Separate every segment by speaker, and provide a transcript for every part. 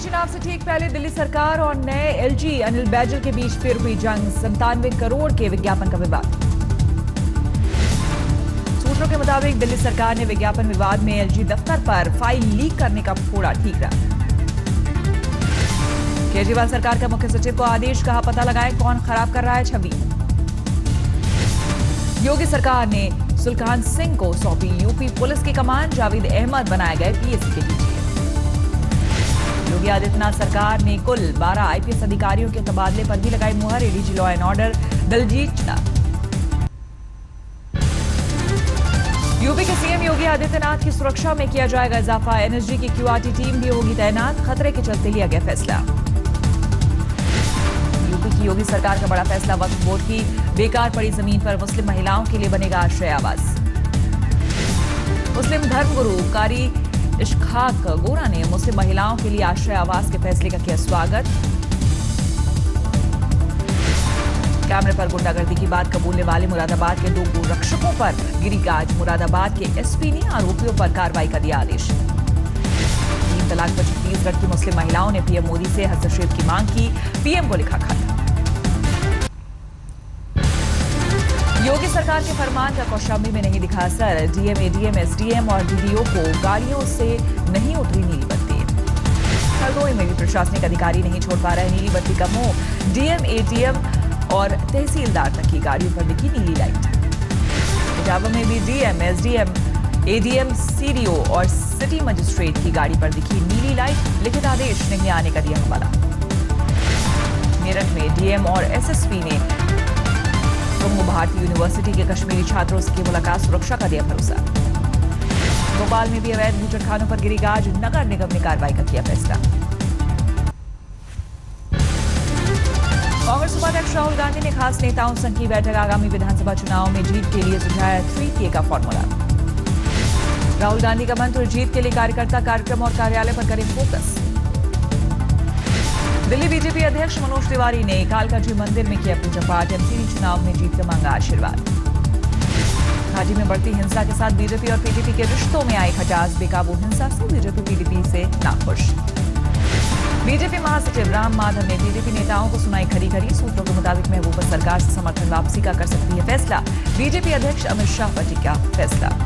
Speaker 1: चुनाव से ठीक पहले दिल्ली सरकार और नए एलजी अनिल बैजल के बीच फिर हुई जंग। 97 करोड़ के विज्ञापन का विवाद। सूत्रों के मुताबिक दिल्ली सरकार ने विज्ञापन विवाद में एलजी दफ्तर पर फाइल लीक करने का फोड़ा ठीक रहा। केजरीवाल सरकार का मुख्य सचिव को आदेश, कहा पता लगाए कौन खराब कर रहा है छवि। योगी सरकार ने सुलखान सिंह को सौंपी यूपी पुलिस की कमान। जावेद अहमद बनाए गए पीएससी के डीजी। योगी आदित्यनाथ सरकार ने कुल 12 आईपीएस अधिकारियों के तबादले पर भी लगाई मुहर। ADG law and order Daljit. UP के सीएम योगी आदित्यनाथ की सुरक्षा में किया जाएगा इजाफा। एनएसजी की क्यूआरटी टीम भी होगी तैनात। खतरे के चलते लिया गया फैसला। यूपी की योगी सरकार का बड़ा फैसला। वक्फ बोर्ड की बेकार पड़ी जमीन पर मुस्लिम महिलाओं के लिए बनेगा आश्रय आवास। मुस्लिम धर्मगुरु कारी इश्काक गोरा ने मुस्लिम महिलाओं के लिए आश्रय आवास के फैसले का किया स्वागत। कैमरे पर गुंडागर्दी की बात कबूलने वाले मुरादाबाद के 2 गोरक्षकों पर गिरी गाज। मुरादाबाद के एसपी ने आरोपियों पर कार्रवाई का दिया आदेश। 3 तलाक पर छत्तीसगढ़ की मुस्लिम महिलाओं ने पीएम मोदी से हस्तक्षेप की मांग की। पीएम को लिखा खत। योगी सरकार के फरमान का कौशाम्बी में नहीं दिखा असर। डीएम, एडीएम, एसडीएम और डीडीओ को गाड़ियों से नहीं उतरी नीली बत्ती। हरदोई में भी प्रशासनिक अधिकारी नहीं छोड़ पा रहे नीली बत्ती का मुंह। डीएम, एडीएम और तहसीलदार तक की गाड़ियों पर दिखी नीली लाइट। इटावा में भी डीएम, एसडीएम, एडीएम, सीडीओ और सिटी मजिस्ट्रेट की गाड़ी पर दिखी नीली लाइट। लिखित आदेश नहीं आने का दिया हवाला। मेरठ में डीएम और एसएसपी ने भारतीय यूनिवर्सिटी के कश्मीरी छात्रों से की मुलाकात। सुरक्षा का दिया भरोसा। भोपाल में भी अवैध बूचड़खानों पर गिरी गाज। नगर निगम ने कार्रवाई का किया फैसला। कांग्रेस उपाध्यक्ष राहुल गांधी ने खास नेताओं संघ की बैठक। आगामी विधानसभा चुनाव में जीत के लिए सुझाया 3K का फॉर्मूला। राहुल गांधी का मंत्र, जीत के लिए कार्यकर्ता, कार्यक्रम और कार्यालय पर करें फोकस। दिल्ली बीजेपी अध्यक्ष मनोज तिवारी ने कालकाजी मंदिर में किया पूजा पाठ। एमसीडी चुनाव में जीत का मांगा आशीर्वाद। घाटी में बढ़ती हिंसा के साथ बीजेपी और पीडीपी के रिश्तों में आई खटास। बेकाबू हिंसा से बीजेपी पीडीपी से नाखुश। बीजेपी महासचिव राम माधव ने पीडीपी नेताओं को सुनाई खरी खरी। सूत्रों के मुताबिक महबूबा सरकार से समर्थन वापसी का कर सकती है फैसला। बीजेपी अध्यक्ष अमित शाह पर टिका फैसला।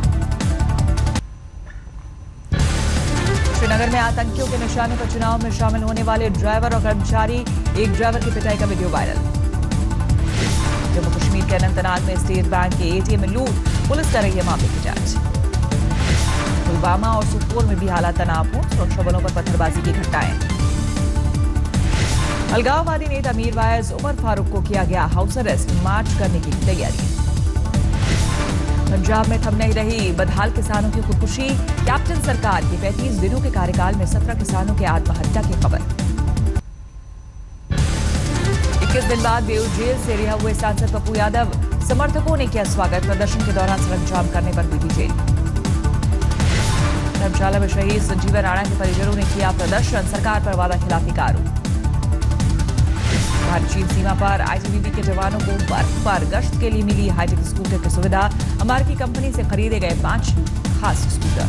Speaker 1: श्रीनगर में आतंकियों के निशाने पर चुनाव में शामिल होने वाले ड्राइवर और कर्मचारी। एक ड्राइवर की पिटाई का वीडियो वायरल। जम्मू कश्मीर के अनंतनाग में स्टेट बैंक के एटीएम में लूट। पुलिस कर रही है मामले की जांच। पुलवामा और सुपोर में भी हालात तनावपूर्ण। सुरक्षा बलों पर पत्थरबाजी की घटनाएं। अलगाववादी नेता मीरवाइज उमर फारूक को किया गया हाउस अरेस्ट। मार्च करने की तैयारी। पंजाब में थम नहीं रही बदहाल किसानों की खुदकुशी। कैप्टन सरकार के 35 दिनों के कार्यकाल में 17 किसानों के आत्महत्या की खबर। 21 दिन बाद बेऊर जेल से रिहा हुए सांसद पप्पू यादव। समर्थकों ने किया स्वागत। प्रदर्शन के दौरान सड़क जाम करने पर हुई थी जेल। धर्मशाला में शहीद संजीवन राणा के परिजनों ने किया प्रदर्शन। सरकार पर वादा खिलाफी का आरोप। भारत चीन सीमा पर आईटीबीपी के जवानों को बर्फ पर गश्त के लिए मिली हाईटेक स्कूटर की सुविधा। अमेरिकी कंपनी से खरीदे गए 5 खास स्कूटर।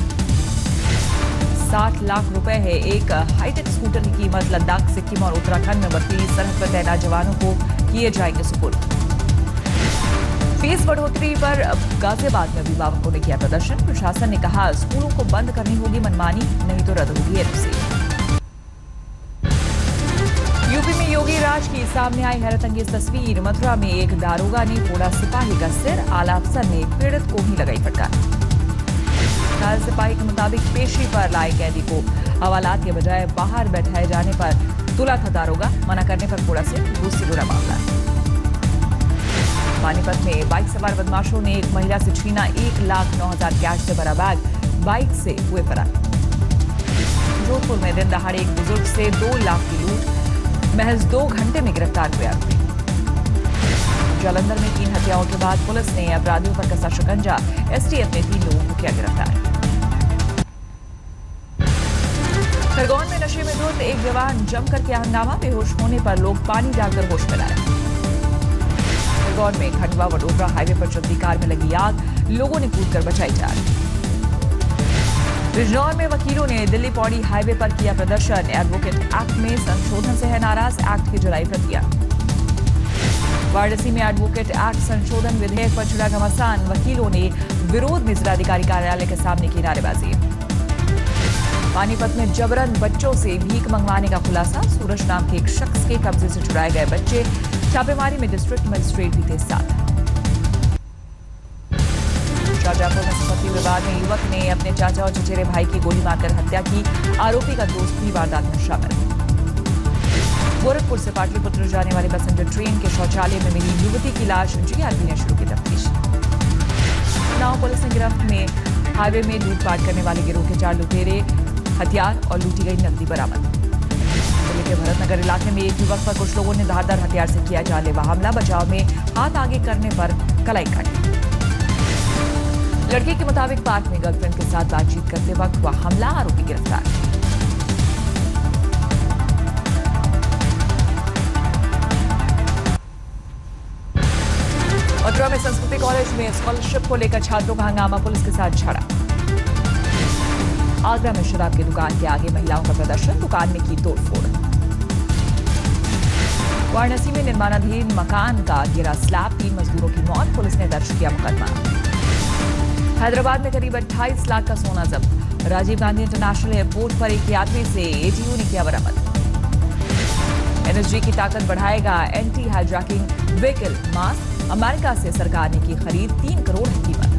Speaker 1: 60 लाख रुपए है एक हाईटेक स्कूटर की कीमत। लद्दाख, सिक्किम और उत्तराखंड में बर्फीली सरहद पर तैनात जवानों को किए जाएंगे सुपुर्द। फीस बढ़ोतरी पर गाजियाबाद में अभिभावकों ने किया प्रदर्शन। प्रशासन ने कहा स्कूलों को बंद करनी होगी मनमानी, नहीं तो रद्द होगी एनओसी। यूपी में योगी राज की सामने आई हैरतअंगेज तस्वीर। मथुरा में एक दारोगा ने फोड़ा सिपाही का सिर। आला अफसर ने पीड़ित को ही लगाई फटकार। घायल सिपाही के मुताबिक पेशी पर लाए कैदी को हवालात के बजाय बाहर बैठाए जाने पर तुला था दारोगा। मना करने पर फोड़ा सिर। घूस से जुड़ा मामला। पानीपत में बाइक सवार बदमाशों ने एक महिला से छीना 1,09,000 कैश से भरा बैग। बाइक से हुए फरार। जोधपुर में दिन दहाड़े एक बुजुर्ग से 2 लाख की लूट। महज 2 घंटे में गिरफ्तार हुए आरोपी। जालंधर में 3 हत्याओं के बाद पुलिस ने अपराधियों पर कसा शिकंजा। एसटीएफ ने 3 लोगों को किया गिरफ्तार। खरगोन में नशे में धुत एक जवान जमकर किया हंगामा। बेहोश होने पर लोग पानी डालकर होश में लाए। खरगोन में खंडवा वडोदरा हाईवे पर चलती कार में लगी आग। लोगों ने कूदकर बचाई जान। बिजनौर में वकीलों ने दिल्ली पौड़ी हाईवे पर किया प्रदर्शन। एडवोकेट एक्ट में संशोधन से है नाराज, एक्ट की जलाई प्रतियां। वाराणसी में एडवोकेट एक्ट संशोधन विधेयक पर छिड़ा घमासान। वकीलों ने विरोध में जिलाधिकारी कार्यालय के सामने की नारेबाजी। पानीपत में जबरन बच्चों से भीख मंगवाने का खुलासा। सूरज नाम के एक शख्स के कब्जे से छुड़ाए गए बच्चे। छापेमारी में डिस्ट्रिक्ट मजिस्ट्रेट भी थे साथ। शाहजहांपुर में संपत्ति विवाद में युवक ने अपने चाचा और चचेरे भाई की गोली मारकर हत्या की। आरोपी का दोस्त भी वारदात में शामिल। गोरखपुर से पाटलिपुत्र जाने वाली पैसेंजर ट्रेन के शौचालय में मिली युवती की लाश। जीआरपी ने शुरू की तफ्तीश। उन्नाव पुलिस ने गिरफ्त में हाईवे में लूटपाट करने वाले गिरोह के 4 लुटेरे, हथियार और लूटी गई नकदी बरामद। जिले के भरतनगर इलाके में एक युवक पर कुछ लोगों ने धारदार हथियार से किया जानलेवा हमला। बचाव में हाथ आगे करने पर कलाई काटी। लड़के के मुताबिक पार्क में गर्लफ्रेंड के साथ बातचीत करते वक्त हुआ हमला। आरोपी गिरफ्तार। मथुरा में संस्कृति कॉलेज में स्कॉलरशिप को लेकर छात्रों का हंगामा, पुलिस के साथ झड़ा। आगरा में शराब की दुकान के आगे महिलाओं का प्रदर्शन, दुकान में की तोड़फोड़। वाराणसी में निर्माणाधीन मकान का गिरा स्लैब, 3 मजदूरों की मौत, पुलिस ने दर्ज किया मुकदमा। हैदराबाद में करीब 28 लाख का सोना जब्त। राजीव गांधी इंटरनेशनल एयरपोर्ट पर एक यात्री से एटीयू ने किया बरामद। एनएसजी की ताकत बढ़ाएगा anti hijacking vehicle mask. America से सरकार ने की खरीद, 3 करोड़ की कीमत।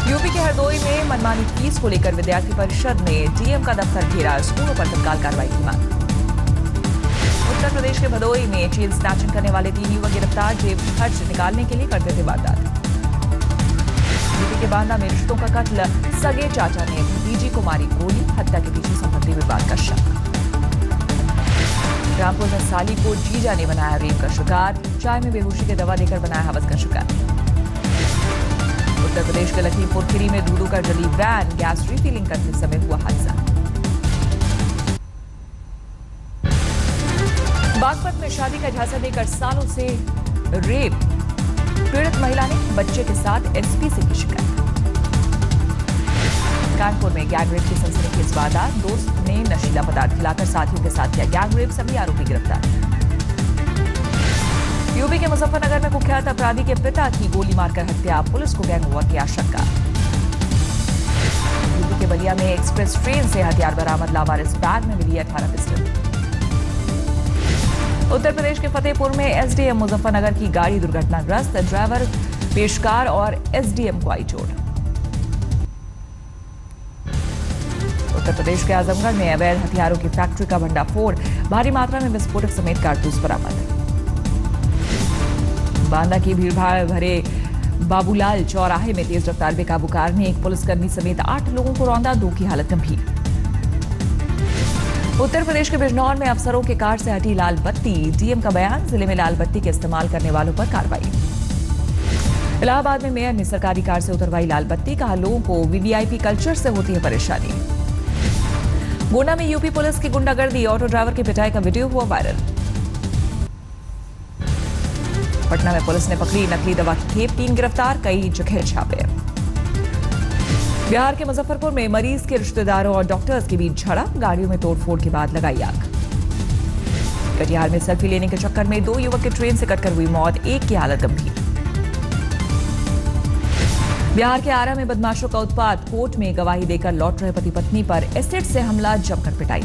Speaker 1: यूपी के हरदोई में मनमानी फीस को लेकर विद्यार्थी परिषद ने डीएम का दफ्तर घेरा। स्कूलों पर तत्काल कार्रवाई की मांग। उत्तर प्रदेश के भदोई में चेन स्नैचिंग करने वाले 3 युवक गिरफ्तार। जेब खर्च निकालने के लिए करते थे वारदात। यूपी के बांदा में रिश्तों का कत्ल, सगे चाचा ने भतीजी को मारी गोली। हत्या के पीछे संपत्ति विवाद का शक। रामपुर में साली को जीजा ने बनाया रेप का शिकार। चाय में बेहोशी की दवा देकर बनाया हवस का शिकार। उत्तर प्रदेश के लखीमपुर खीरी में दूधू का जली वैन, गैस रिफिलिंग करते समय हुआ हादसा। बागपत में शादी का झांसा देकर सालों से रेप, पीड़ित महिला ने बच्चे के साथ एसपी से की शिकायत। कानपुर में गैंग रेप की सनसनीखेज वारदात, दोस्त ने नशीला पदार्थ खिलाकर साथियों के साथ किया गैंग रेप, सभी आरोपी गिरफ्तार। यूपी के मुजफ्फरनगर में कुख्यात अपराधी के पिता की गोली मारकर हत्या, पुलिस को गैंगवॉर की आशंका। यूपी के बलिया में एक्सप्रेस ट्रेन से हथियार बरामद, लावारिस बैग में मिली 18 पिस्टल। उत्तर प्रदेश के फतेहपुर में एसडीएम मुजफ्फरनगर की गाड़ी दुर्घटनाग्रस्त, ड्राइवर, पेशकार और एसडीएम को आई चोट। उत्तर प्रदेश के आजमगढ़ में अवैध हथियारों की फैक्ट्री का भंडाफोड़, भारी मात्रा में विस्फोटक समेत कारतूस बरामद। बांदा की भीड़भाड़ भरे बाबूलाल चौराहे में तेज रफ्तार बेकाबू कार ने एक पुलिसकर्मी समेत 8 लोगों को रौंदा, 2 की हालत गंभीर। उत्तर प्रदेश के बिजनौर में अफसरों के कार से हटी लाल बत्ती, डीएम का बयान, जिले में लाल बत्ती के इस्तेमाल करने वालों पर कार्रवाई। इलाहाबाद में मेयर ने सरकारी कार से उतरवाई लाल बत्ती, कहा लोगों को वीवीआईपी कल्चर से होती है परेशानी। गोंडा में यूपी पुलिस की गुंडागर्दी, ऑटो ड्राइवर की पिटाई का वीडियो हुआ वायरल। पटना में पुलिस ने पकड़ी नकली दवा की खेप, 3 गिरफ्तार, कई जगह छापे। बिहार के मुजफ्फरपुर में मरीज के रिश्तेदारों और डॉक्टर्स के बीच झड़ा, गाड़ियों में तोड़फोड़ के बाद लगाई आग। कटिहार में सेल्फी लेने के चक्कर में 2 युवक की ट्रेन से कटकर हुई मौत, 1 की हालत गंभीर। बिहार के आरा में बदमाशों का उत्पात, कोर्ट में गवाही देकर लौट रहे पति पत्नी पर एसिड से हमला, जमकर पिटाई।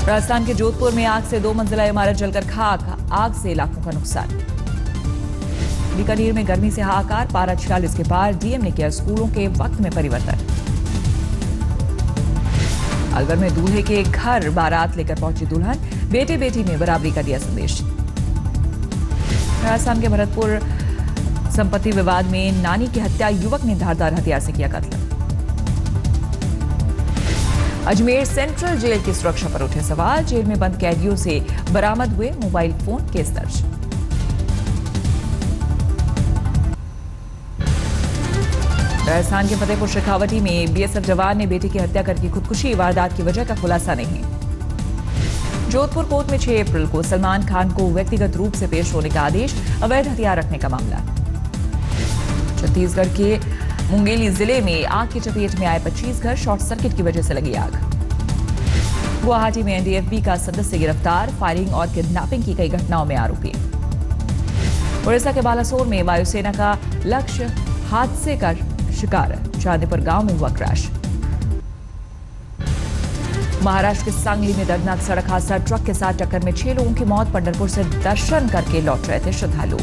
Speaker 1: राजस्थान के जोधपुर में आग से 2 मंजिला इमारत जलकर खाक, आग से लाखों का नुकसान। बीकानेर में गर्मी से हाहाकार, पारा 46 के पार, डीएम ने किया स्कूलों के वक्त में परिवर्तन। अलवर में दूल्हे के घर बारात लेकर पहुंची दुल्हन, बेटे बेटी में बराबरी का दिया संदेश। राजस्थान के भरतपुर संपत्ति विवाद में नानी की हत्या, युवक ने धारदार हथियार से किया कत्ल। अजमेर सेंट्रल जेल की सुरक्षा पर उठे सवाल, जेल में बंद कैदियों से बरामद हुए मोबाइल फोन, केस दर्ज। राजस्थान के फतेहपुर शेखावटी में बीएसएफ जवान ने बेटी की हत्या करके खुदकुशी, वारदात की वजह का खुलासा नहीं। जोधपुर कोर्ट में 6 अप्रैल को सलमान खान को व्यक्तिगत रूप से पेश होने का आदेश, अवैध हथियार रखने का मामला। छत्तीसगढ़ के मुंगेली जिले में आग की चपेट में आए 25 घर, शॉर्ट सर्किट की वजह से लगी आग। गुवाहाटी में एनडीएफबी का सदस्य गिरफ्तार, फायरिंग और किडनैपिंग की कई घटनाओं में आरोपी। उड़ीसा के बालासोर में वायुसेना का लक्ष्य हादसे का शिकार, चांदीपुर गांव में हुआ क्रैश। महाराष्ट्र के सांगली में दर्दनाक सड़क हादसा, ट्रक के साथ टक्कर में 6 लोगों की मौत, पंढरपुर से दर्शन करके लौट रहे थे श्रद्धालु।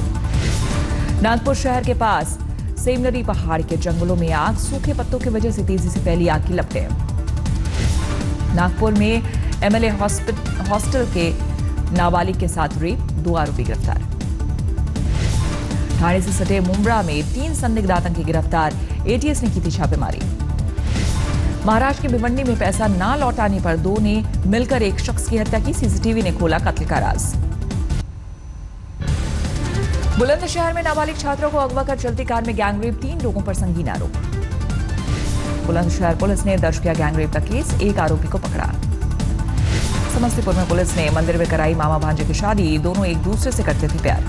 Speaker 1: नागपुर शहर के पास सेमलरी पहाड़ के जंगलों में आग, सूखे पत्तों की वजह से तेजी से फैली आग की लपटें। नागपुर में एमएलए हॉस्टल के नाबालिग के साथ रेप, 2 आरोपी गिरफ्तार। ठाणे से सटे मुंब्रा में 3 संदिग्ध आतंकी गिरफ्तार, एटीएस ने की थी छापेमारी। महाराष्ट्र के भिवंडी में पैसा ना लौटाने पर 2 ने मिलकर एक शख्स की हत्या की, सीसीटीवी ने खोला कत्ल का राज। बुलंदशहर में नाबालिग छात्रों को अगवा कर चलती कार में गैंगरेप, 3 लोगों पर संगीन आरोप। बुलंदशहर पुलिस ने दर्ज किया गैंगरेप का केस, 1 आरोपी को पकड़ा। समस्तीपुर में पुलिस ने मंदिर में कराई मामा भांजे की शादी, दोनों एक दूसरे से करते थे प्यार।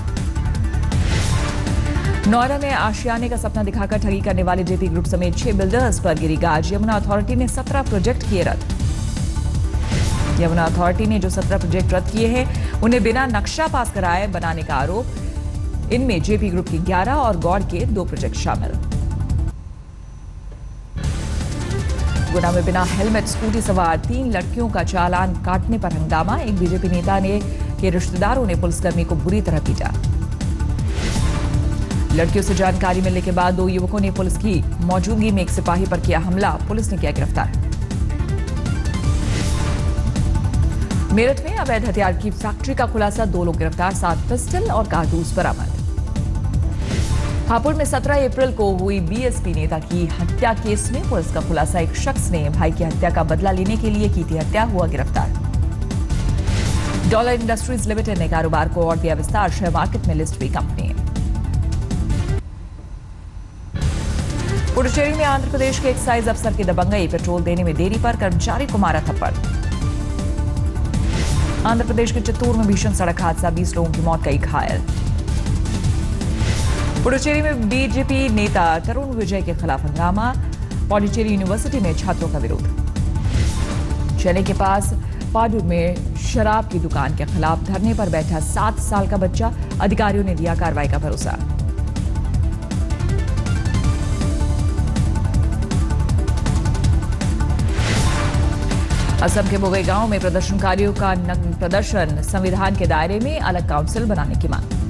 Speaker 1: नोएडा में आशियाने का सपना दिखाकर ठगी करने वाले जेपी ग्रुप समेत 6 बिल्डर्स पर गिरी गाज, यमुना अथॉरिटी ने 17 प्रोजेक्ट किए रद्द। यमुना अथॉरिटी ने जो 17 प्रोजेक्ट रद्द किए हैं उन्हें बिना नक्शा पास कराए बनाने का आरोप, इनमें जेपी ग्रुप की 11 और गौड़ के 2 प्रोजेक्ट शामिल। गुना में बिना हेलमेट स्कूटी सवार 3 लड़कियों का चालान काटने पर हंगामा, एक बीजेपी नेता के रिश्तेदारों ने पुलिसकर्मी को बुरी तरह पीटा। लड़कियों से जानकारी मिलने के बाद 2 युवकों ने पुलिस की मौजूदगी में एक सिपाही पर किया हमला, पुलिस ने किया गिरफ्तार। मेरठ में अवैध हथियार की फैक्ट्री का खुलासा, 2 लोग गिरफ्तार, 7 पिस्टल और कारतूस बरामद। हापुड़ में 17 अप्रैल को हुई बीएसपी नेता की हत्या केस में पुलिस का खुलासा, एक शख्स ने भाई की हत्या का बदला लेने के लिए की थी हत्या, हुआ गिरफ्तार। डॉलर इंडस्ट्रीज लिमिटेड ने कारोबार को और दिया विस्तार, शेयर मार्केट में लिस्ट हुई कंपनी। पुडुचेरी में आंध्र प्रदेश के एक्साइज अफसर की दबंगई, पेट्रोल देने में देरी पर कर्मचारी को मारा थप्पड़। आंध्र प्रदेश के चित्तूर में भीषण सड़क हादसा, 20 लोगों की मौत, कई घायल। पुडुचेरी में बीजेपी नेता तरुण विजय के खिलाफ हंगामा, पौंडीचेरी यूनिवर्सिटी में छात्रों का विरोध। चेन्नई के पास पाडूर में शराब की दुकान के खिलाफ धरने पर बैठा 7 साल का बच्चा, अधिकारियों ने दिया कार्रवाई का भरोसा। असम के बोगई गांव में प्रदर्शनकारियों का नग्न प्रदर्शन, संविधान के दायरे में अलग काउंसिल बनाने की मांग।